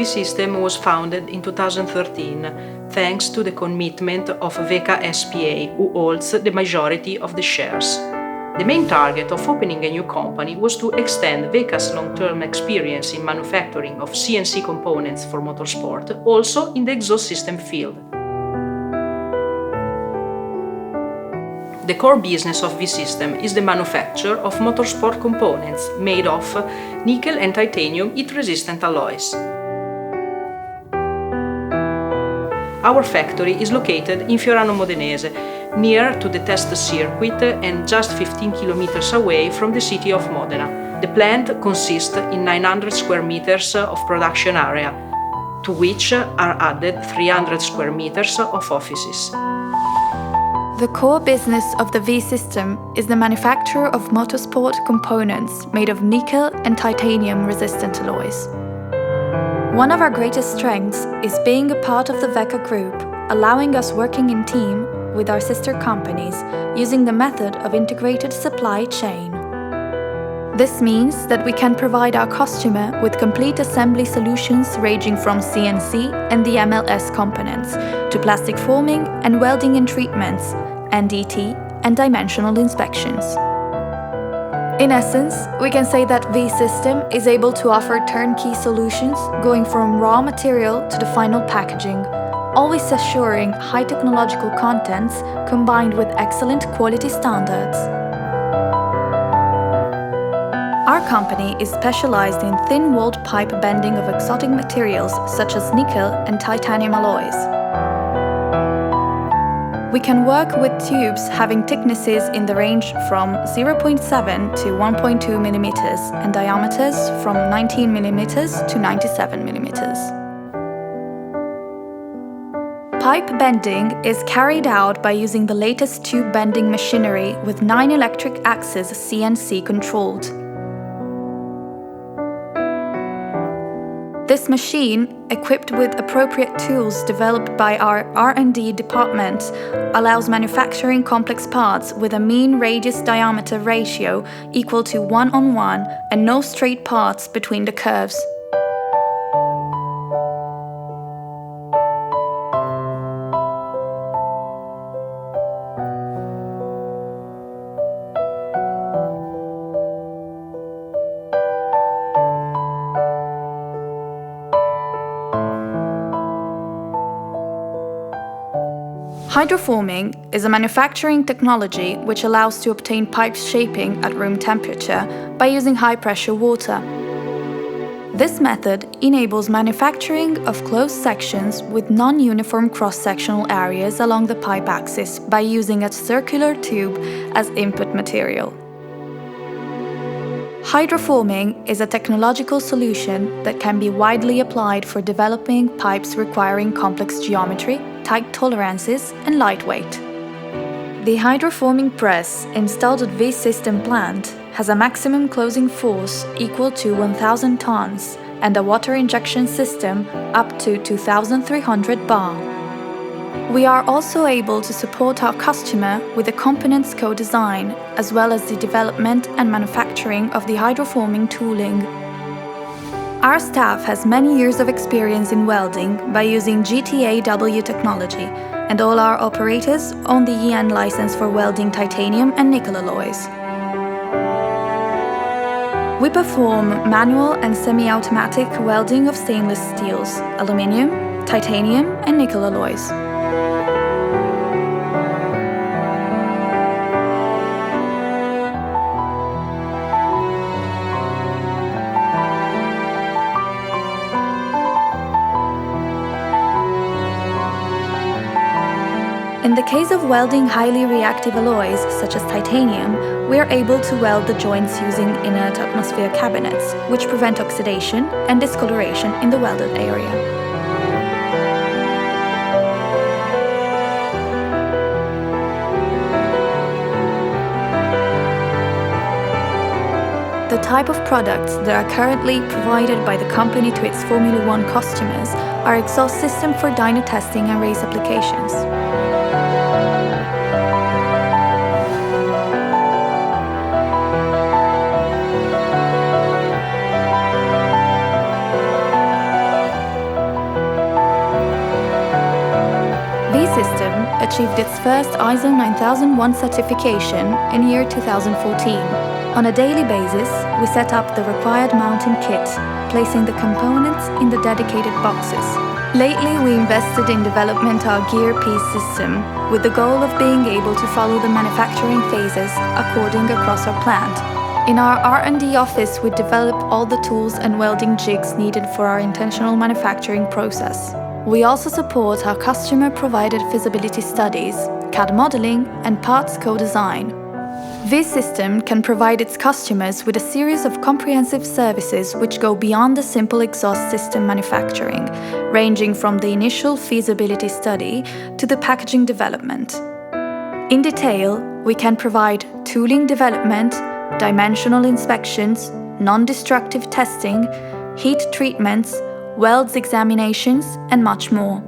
Vsystem was founded in 2013, thanks to the commitment of VK SPA, who holds the majority of the shares. The main target of opening a new company was to extend VK's long-term experience in manufacturing of CNC components for motorsport, also in the exhaust system field. The core business of Vsystem is the manufacture of motorsport components made of nickel and titanium heat-resistant alloys. Our factory is located in Fiorano Modenese, near to the test circuit and just 15 kilometers away from the city of Modena. The plant consists in 900 square meters of production area, to which are added 300 square meters of offices. The core business of the Vsystem is the manufacture of motorsport components made of nickel and titanium-resistant alloys. One of our greatest strengths is being a part of the VECA group, allowing us working in team with our sister companies using the method of integrated supply chain. This means that we can provide our customer with complete assembly solutions ranging from CNC and the MLS components to plastic forming and welding and treatments, NDT and dimensional inspections. In essence, we can say that Vsystem is able to offer turnkey solutions going from raw material to the final packaging, always assuring high technological contents combined with excellent quality standards. Our company is specialized in thin-walled pipe bending of exotic materials such as nickel and titanium alloys. We can work with tubes having thicknesses in the range from 0.7 to 1.2 mm and diameters from 19 mm to 97 mm. Pipe bending is carried out by using the latest tube bending machinery with 9 electric axes CNC controlled. This machine, equipped with appropriate tools developed by our R&D department, allows manufacturing complex parts with a mean radius-diameter ratio equal to 1:1 and no straight parts between the curves. Hydroforming is a manufacturing technology which allows to obtain pipe shaping at room temperature by using high-pressure water. This method enables manufacturing of closed sections with non-uniform cross-sectional areas along the pipe axis by using a circular tube as input material. Hydroforming is a technological solution that can be widely applied for developing pipes requiring complex geometry, tight tolerances, and lightweight. The hydroforming press installed at Vsystem plant has a maximum closing force equal to 1,000 tons and a water injection system up to 2,300 bar. We are also able to support our customer with the components co-design, as well as the development and manufacturing of the hydroforming tooling. Our staff has many years of experience in welding by using GTAW technology, and all our operators own the EN license for welding titanium and nickel alloys. We perform manual and semi-automatic welding of stainless steels, aluminium, titanium, and nickel alloys. In the case of welding highly reactive alloys, such as titanium, we are able to weld the joints using inert atmosphere cabinets, which prevent oxidation and discoloration in the welded area. The type of products that are currently provided by the company to its Formula One customers are exhaust system for dyno testing and race applications. achieved its first ISO 9001 certification in year 2014. On a daily basis, we set up the required mounting kit, placing the components in the dedicated boxes. Lately, we invested in development our gear piece system, with the goal of being able to follow the manufacturing phases according across our plant. In our R&D office, we develop all the tools and welding jigs needed for our intentional manufacturing process. We also support our customer-provided feasibility studies, CAD modeling, and parts co-design. Vsystem can provide its customers with a series of comprehensive services which go beyond the simple exhaust system manufacturing, ranging from the initial feasibility study to the packaging development. In detail, we can provide tooling development, dimensional inspections, non-destructive testing, heat treatments, welds examinations, and much more.